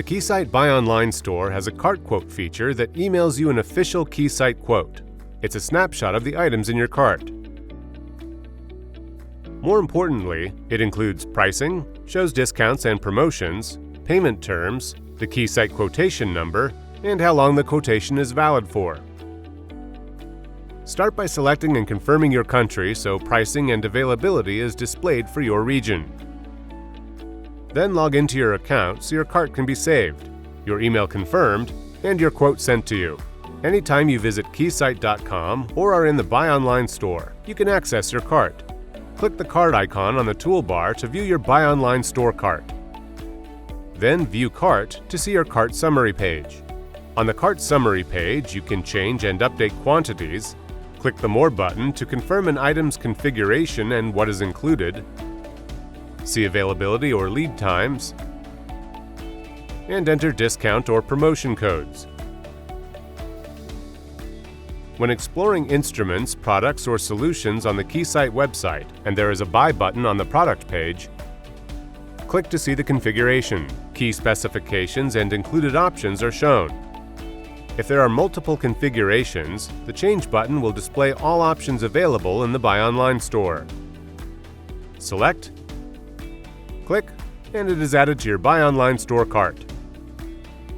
The Keysight BuyOnLine Store has a cart quote feature that emails you an official Keysight quote. It's a snapshot of the items in your cart. More importantly, it includes pricing, shows discounts and promotions, payment terms, the Keysight quotation number, and how long the quotation is valid for. Start by selecting and confirming your country so pricing and availability is displayed for your region. Then log into your account so your cart can be saved, your email confirmed, and your quote sent to you. Anytime you visit Keysight.com or are in the BuyOnLine Store, you can access your cart. Click the cart icon on the toolbar to view your BuyOnLine Store cart. Then View Cart to see your cart summary page. On the cart summary page, you can change and update quantities, click the More button to confirm an item's configuration and what is included, see availability or lead times, and enter discount or promotion codes. When exploring instruments, products, or solutions on the Keysight website and there is a Buy button on the product page, click to see the configuration. Key specifications and included options are shown. If there are multiple configurations, the Change button will display all options available in the BuyOnLine Store. Select, click, and it is added to your BuyOnLine Store cart.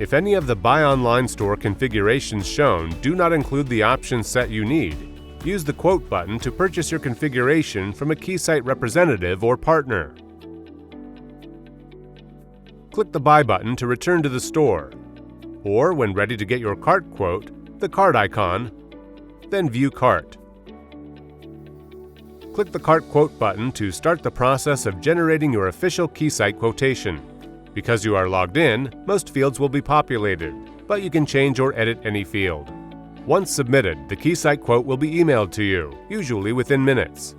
If any of the BuyOnLine Store configurations shown do not include the option set you need, use the Quote button to purchase your configuration from a Keysight representative or partner. Click the Buy button to return to the store, or when ready to get your cart quote, the cart icon, then View Cart. Click the Cart Quote button to start the process of generating your official Keysight quotation. Because you are logged in, most fields will be populated, but you can change or edit any field. Once submitted, the Keysight quote will be emailed to you, usually within minutes.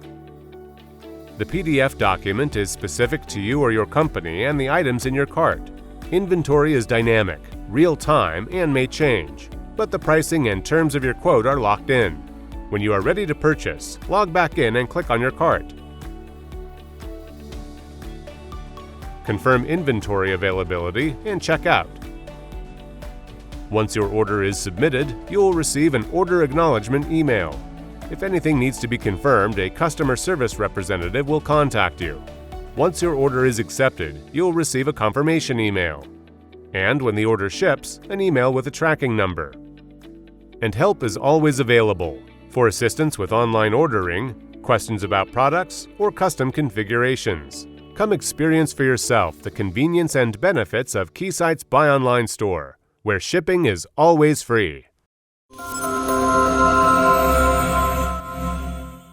The PDF document is specific to you or your company and the items in your cart. Inventory is dynamic, real-time, and may change, but the pricing and terms of your quote are locked in. When you are ready to purchase, log back in and click on your cart. Confirm inventory availability and check out. Once your order is submitted, you will receive an order acknowledgement email. If anything needs to be confirmed, a customer service representative will contact you. Once your order is accepted, you will receive a confirmation email. And when the order ships, an email with a tracking number. And help is always available for assistance with online ordering, questions about products, or custom configurations. Come experience for yourself the convenience and benefits of Keysight's BuyOnLine Store, where shipping is always free.